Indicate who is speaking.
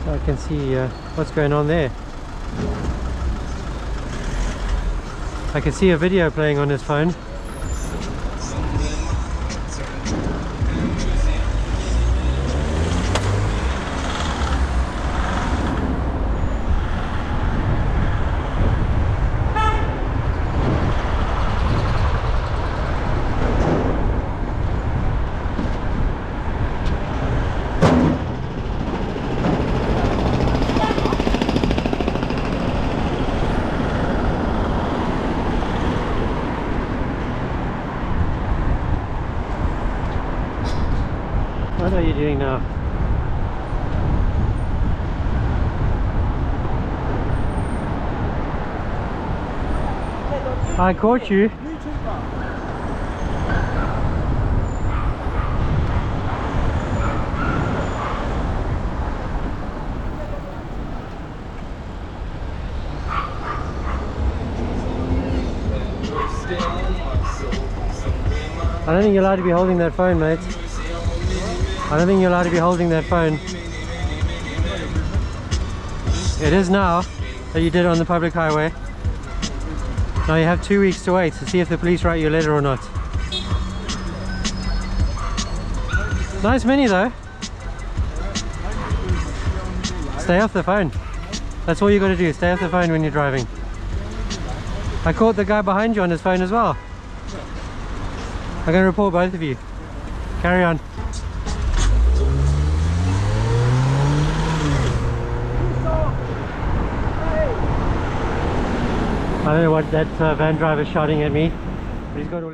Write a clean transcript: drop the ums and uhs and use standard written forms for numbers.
Speaker 1: I can see what's going on there. I can see a video playing on his phone. What are you doing now? I caught you. I don't think you're allowed to be holding that phone, mate. I don't think you're allowed to be holding that phone. It is now that you did it on the public highway. Now you have 2 weeks to wait to see if the police write you a letter or not. Nice Mini though. Stay off the phone. That's all you got to do, stay off the phone when you're driving. I caught the guy behind you on his phone as well. I'm going to report both of you. Carry on. I don't know what that van driver is shouting at me, but he's got all